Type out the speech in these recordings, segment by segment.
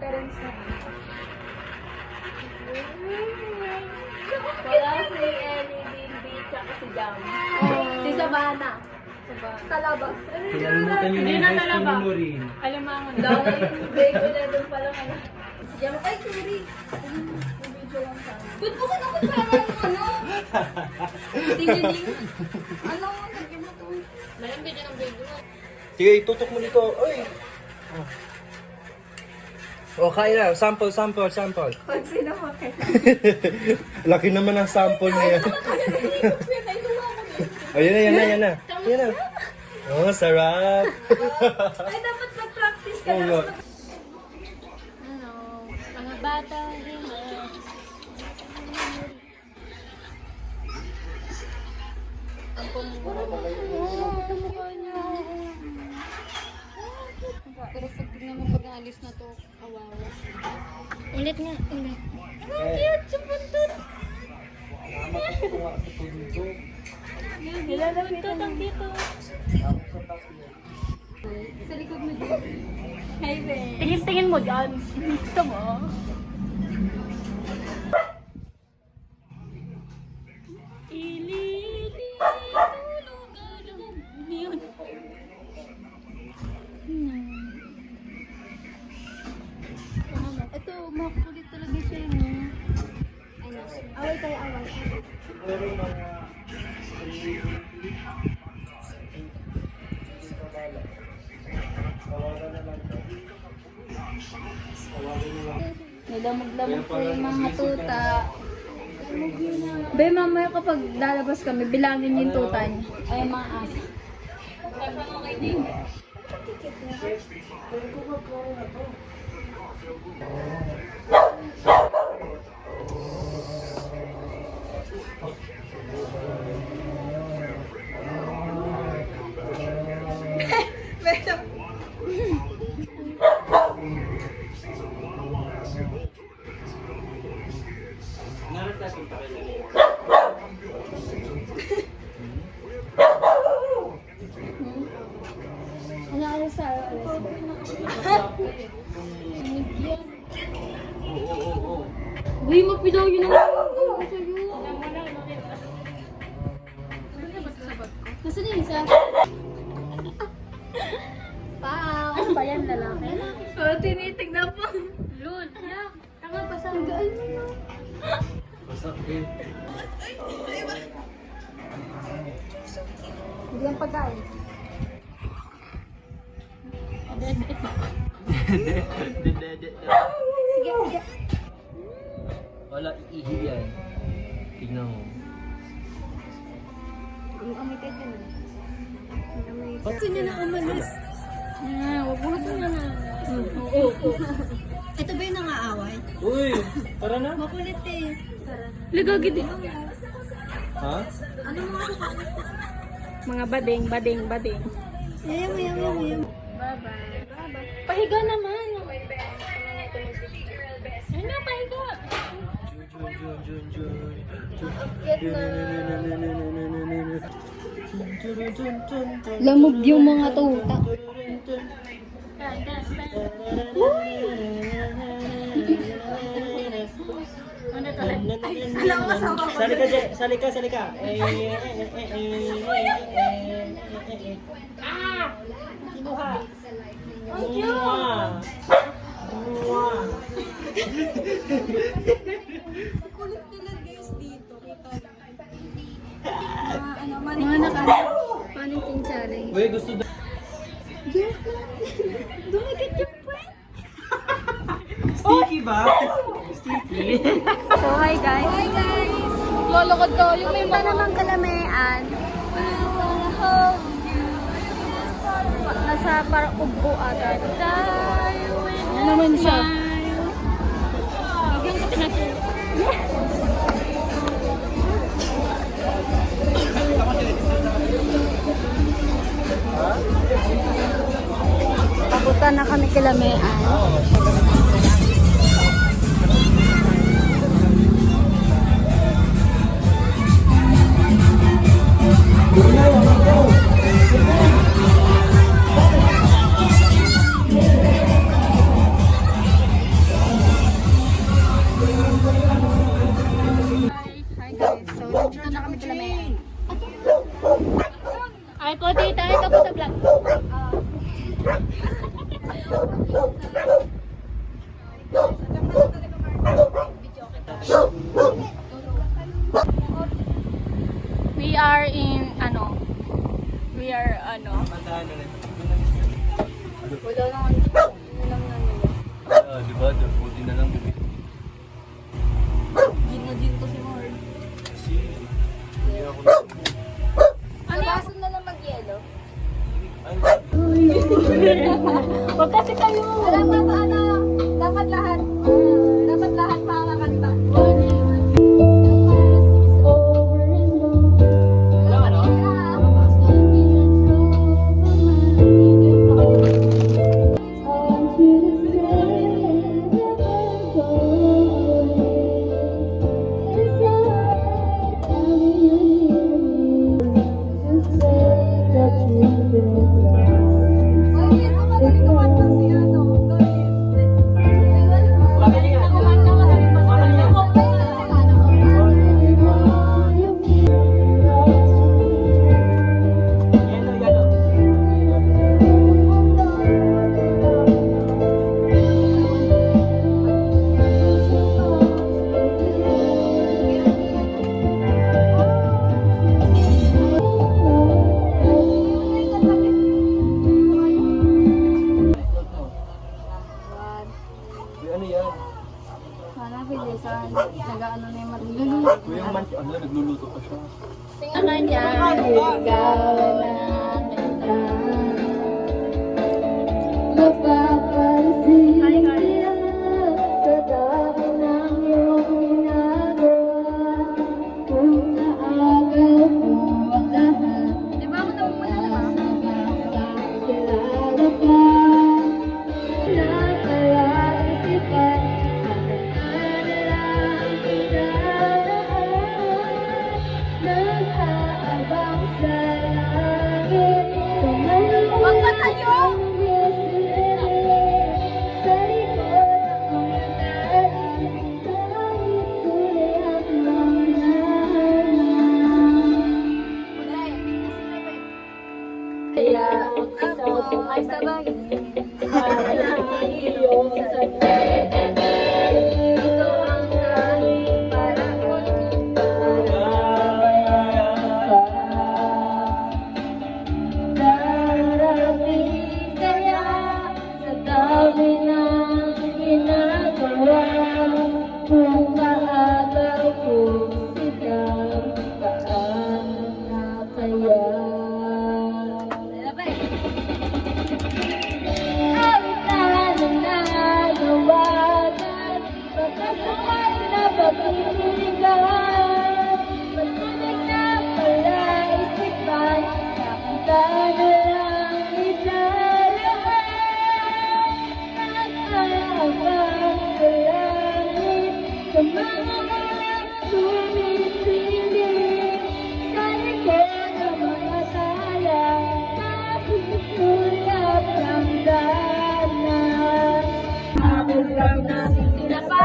parents na. Wala si Ellie, Bilby, tsaka si Jam. Si Sabana. Talabas. Kinalimutan nyo na yung high school memory. Alamangan. Dahil yung break ko na doon pa lang. Jam, ay, sorry. Video lang sa akin. Ba't mo ka naman sa akin, ano? Tingin-tingin. Ano? Lagyan mo to. Mayroon din yung video. Sige, tutok mo dito. Uy! Oh, kaya na. Sample. Pag sino mo kayo. Laki naman ang sample na yan. Ayan na. Oh, sarap. Ay, dapat mag-practice ka na. Ano, mga bata, ang pumura mo. Ang mukha niya. Pero pag tignan mo pag naalis na to, kawawa. Ulit nga, ulit. Ang cute, sa buntot. Buntot, ang dito. Sa likod mo dyan. Hey, babe. Tingin-tingin mo dyan. Gusto mo? Ito, makulit talaga siya yun. Away tayo, away. Siguro mga... Nilamog-lamog po yung mga tuta. Be, mamaya kapag lalabas kami, bilangin yung tuta niya. Ay, mga aso. Ano ako sa Uy, mapidaw yun ang sa'yo. Nasaan yung isa? Pao! Ano ba yan, lalaki? Oo, tinitignan po. Lul, yak. Tanga pa sa gaan mo na. Masak din. Hindi ang pagkain. Sige, sige. Wala, iihi yan. Tignan mo. Yung amoy kayo dyan. Gusto niya na umalis. Huwag mo na na. Oo. Ito ba yung nangaaway? Uy! Tara na. Makulit eh. Lagagi din. Ha? Ano mga bading. Ayam. Bye-bye. Pahiga naman. Ano, pahiga? Lamog yung mga tuta. Salika. Kinuha. Ang cute. Kulit nila guys dito. Mga naka-panicking challenge. Uy, gusto daw. Dumikit yung friend. Sticky ba? Sticky. So, hi guys. Hi guys. Lolokod ko. Yung may mga naman kalamean. Nasa parang ubo agad. Ano naman siya? Huwag yung kapinasin. Papunta na kami kilamean. ano. Mandahan na rin. Wala lang ano. Wala lang ano. Di ba? Buti na lang. Gin na gin to si Mark. Kasi, hindi ako Ano? Baso na lang mag-yelo. Ay, Huwag kasi kayo. Alam mo ba ano? Dapat lahat. Dapat lahat makakanta. ano yan? Sana bilisan. Nag-ano na yung marunong. Kuya, nagluluto pa siya. Tingnan niya. Ikaw na kita. Mapapansin niya sa dami ng iyong ginagawa. Kung naagaw ko ang lahat. Di ba ako namumula naman? Kilala ka. Nakalaisipan. Nag-aabang sa langit. Huwag pa tayo! Sa likod ng iyong dali, kahit suli at kaya ako ay sabay para ang iyong sasabihin. Ito ang tanging paraan darating kaya sa dami ng ginagawa. Kung maagaw ko sila, paano na kaya? Awit na nanayawagan, pagkasakay na pagpipiligan, masunod na palaisipan, sa kanta na lang idalahan. Nag-aabang sa langit, sa mga walang sumisilip, sa likod ng mga tala, kahit sulap ng daanan. Habol kami namin sinapa,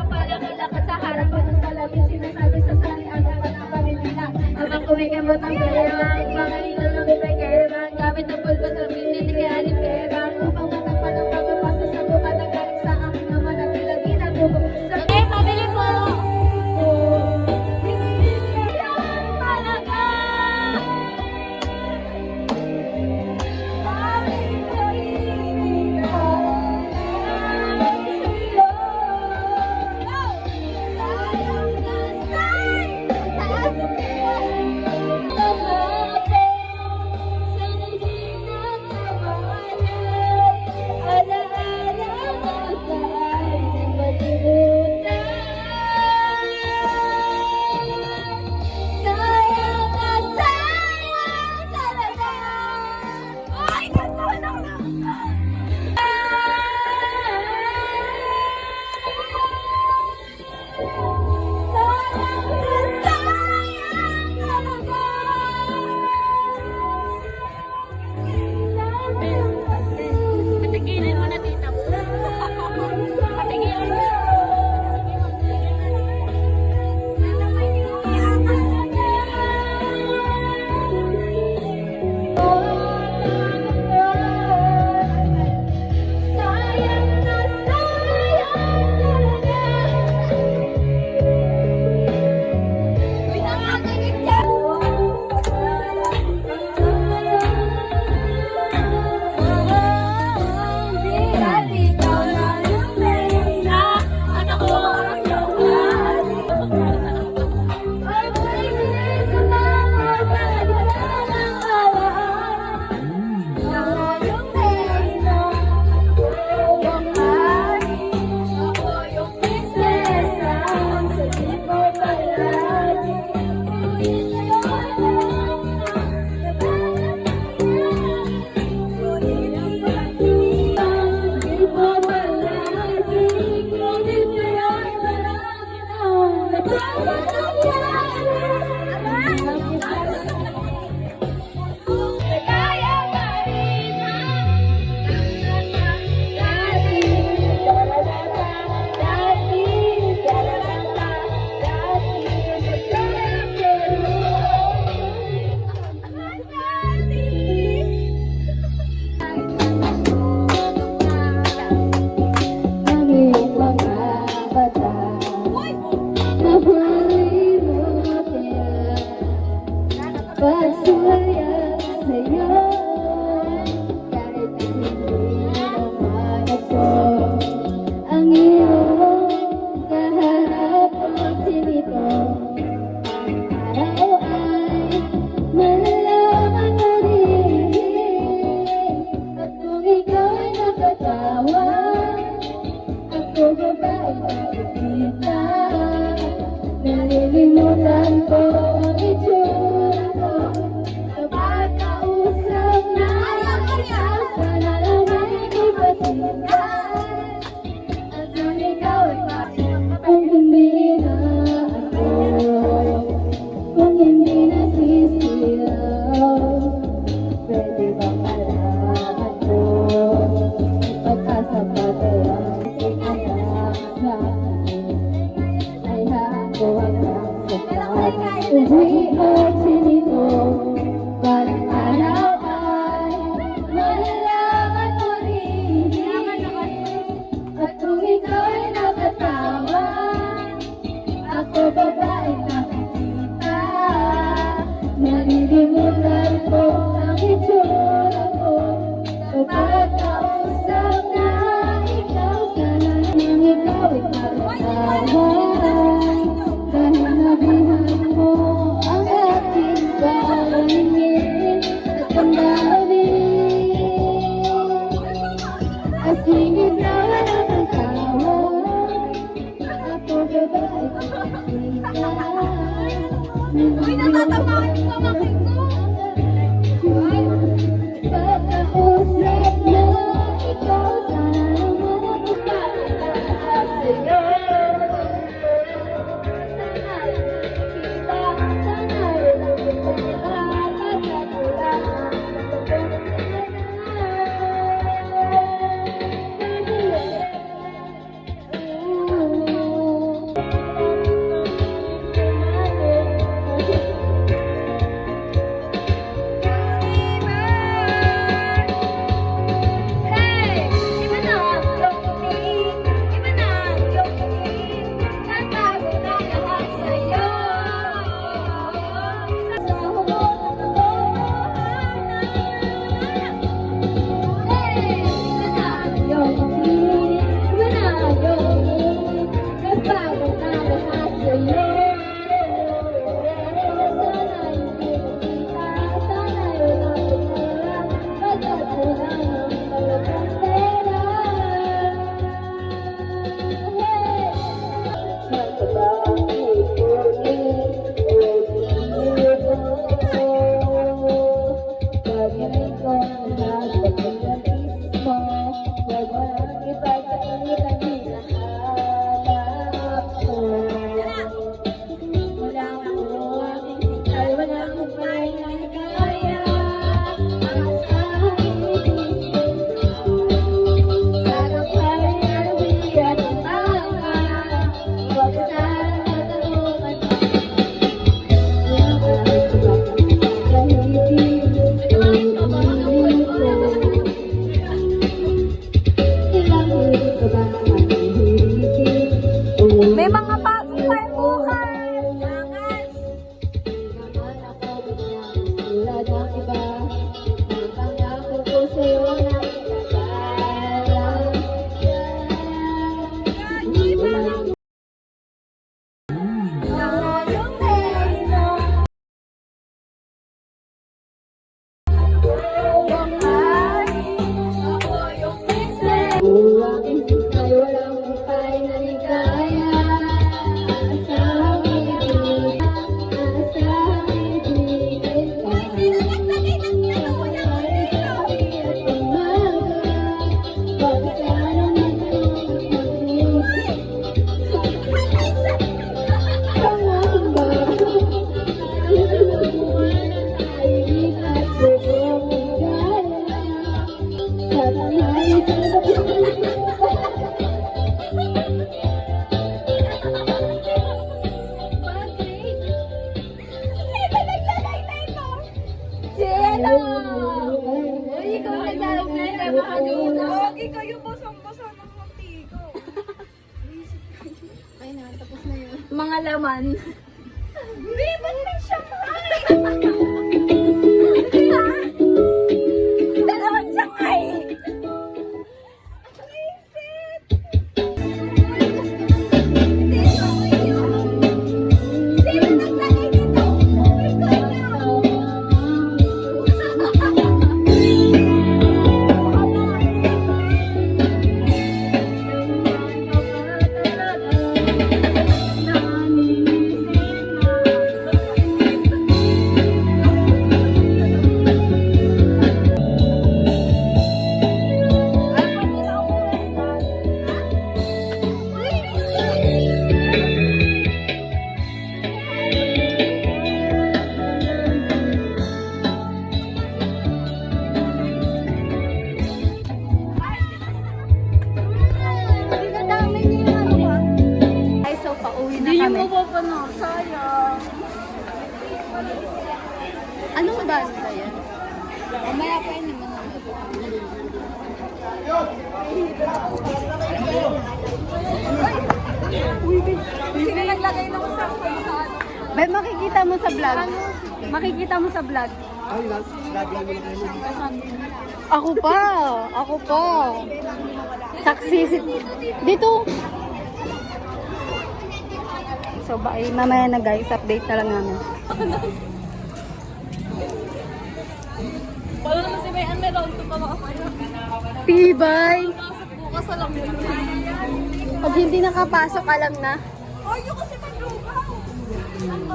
palakad sa harapan ng salamin, sinasabi sa sarian naman ang Pilipinas. Habang kumikimot ang perang, mga ito ng ipagkirang, gamit ang pulpa sa pisin, kaya perang, upang matagpan ang pagpapasa sa buka na galing sa aking naman at ilagi na buko. Pabili po! Yan talaga! Sayang na say, taas Ako ba ba'y nakikita? Nalilimutan ko ang itsura ko. Kapag kausap na ikaw, sana lang ay ibatingan. At nang ikaw ay kung hindi na ako, kung hindi nasisiyaw, pwede ba malaman ko? Pag-asa pa tayo sa akin ay ako hanggang sa taas. Uwi at sinito, parang araw ay malalaman mo rin. At kung ikaw ay nakatawa, ako ba ba'y nakikita? Nalilimutan ko ang itsura ko. Kapag kausap na ikaw, sana nang ikaw ay nakatawa. Dahil nabihan mo ang aking paningin at ang dami. Asingit na walang ang tawa. Ako ba ba'y nakikita? Uy, natatamaan yung pamakin ko. Pagkausap na ikaw, sana naman ako makakataas sa'yo. Sana rin nakikita, sana rin nakikita, pagkatulangan Hey! Iba na ang iyong iba na ang iyong nagbago na lahat sa'yo. Sa Hey! Iba na ang iyong iba na ang iyong nagbago na lahat sa'yo. Sana hindi makita, sana yun ang pagkala, pagkatulang ang talagang pera. Hey! Saan ka ba ipunin o pinili mo? Pag-ibig ko lahat pag-ibig mo, huwag mo nang ipagkait ang hinahanap ko. Wala ko aking sikay, wala akong kaya na kaya. Asahan ibigin ka. Sana pa'y nabiyan ang mga, huwag sanang matanungan mo. Dahil hindi ilang ulit ko ba ang hihigit? May mga pasok tayo bukas. Naman ako bilang tulad ng iba. Ang pangako ko sa'yo na pinag-aaral. Ang isip ay walang hukay na ligaya. Asang ibig, asang ibigin ka. At umaga, pag sana nagtutulog, pangamba, inubuan ang kaibig at bubong ligaya. Sa tanghali sa Cielo! Uy, ikaw naglalagay na makagano. Lagi kayo basang-basa ng mantigo. Ay na, tapos na yun. Mga laman. Hindi, ba't may Shanghai? Ha? Dalawang Shanghai! Sino naglagay nito? Ikaw! maganda yan. Mamaya pa yun naman. Sino naglagay ng usap ko sa ano? Bay, makikita mo sa vlog. Makikita mo sa vlog. Ako pa. Ako pa. Saksi. Dito. So, bye. Mamaya na guys. Update na lang namin. Wala naman si Mayan, may round 2 pa mga kayo. Tibay. Bukas alam mo yun. Pag hindi nakapasok, alam na. Ay, yung kasi maglugaw.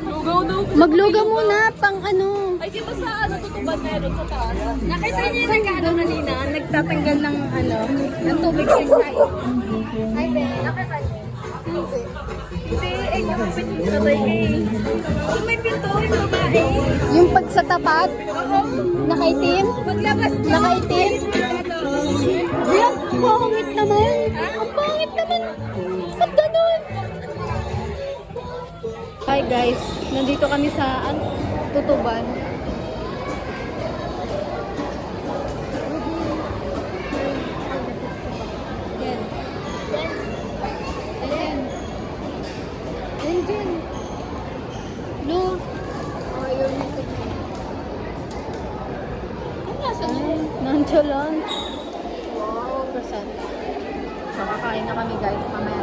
Lugaw daw. Magluga muna pang ano. Ay, di ba sa ano, tutuban meron sa taas? Nakita niyo yung nag-ano kanina, nagtatanggal ng ano, ng tubig sa side. Ay, be, nakita niyo? Hindi, ay, nakapit yung sabay eh. Kung may pinto, yung babae. Yung pag sa tapat, nakaitim. Maglabas na. Nakaitim. Yan, ang pangit naman. Ang pangit naman. Ba't ganun? Hi guys, nandito kami sa Tutuban. Yan. Ayan. Ayan dyan. No. Ano nasa dyan? Nonchalant. Wow, percent. So, kakain na kami guys. Mamaya